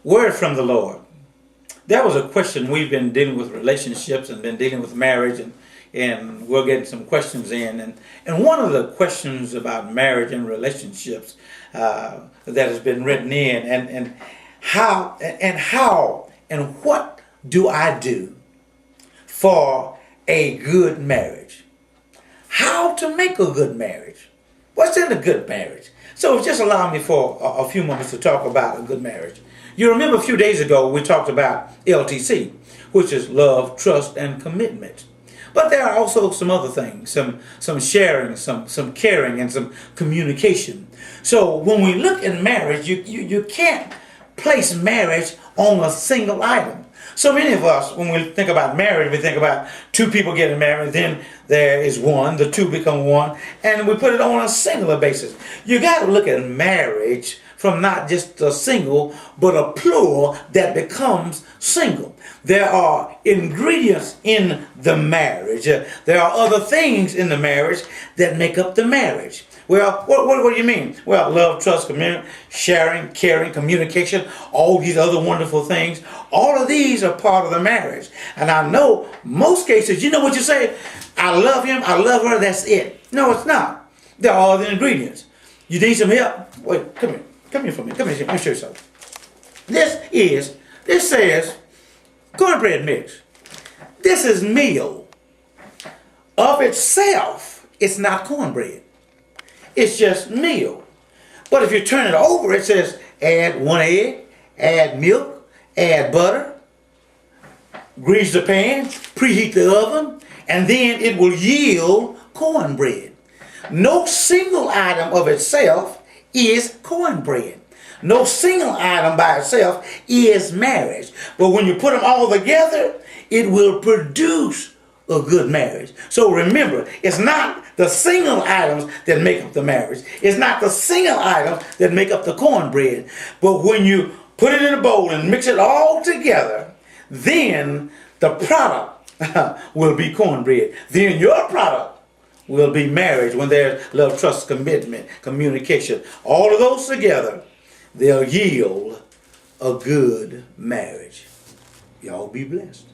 Word from the Lord. That was a question. We've been dealing with relationships and been dealing with marriage, and we're getting some questions in. And one of the questions about marriage and relationships that has been written in, and how and what do I do for a good marriage? How to make a good marriage? What's in a good marriage? So just allow me for a few moments to talk about a good marriage. You remember a few days ago we talked about LTC, which is love, trust, and commitment. But there are also some other things, some sharing, some caring, and some communication. So when we look at marriage, you can't place marriage on a single item. So many of us, when we think about marriage, we think about two people getting married, then there is one, the two become one, and we put it on a singular basis. You got to look at marriage from not just a single, but a plural that becomes single. There are ingredients in the marriage. There are other things in the marriage that make up the marriage. Well, what do you mean? Well, love, trust, commitment, sharing, caring, communication, all these other wonderful things. All of these are part of the marriage. And I know most cases, you know what you say? I love him, I love her, that's it. No, it's not. There are other ingredients. You need some help? Wait, come here. Come here for me. Come here, let me show you something. This says cornbread mix. This is meal. Of itself, it's not cornbread. It's just meal. But if you turn it over, it says add 1 egg, add milk, add butter, grease the pan, preheat the oven, and then it will yield cornbread. No single item of itself is cornbread. No single item by itself is marriage. But when you put them all together, it will produce a good marriage. So remember, it's not the single items that make up the marriage. It's not the single items that make up the cornbread. But when you put it in a bowl and mix it all together, then the product will be cornbread. Then your product will be marriage when there's love, trust, commitment, communication. All of those together, they'll yield a good marriage. Y'all be blessed.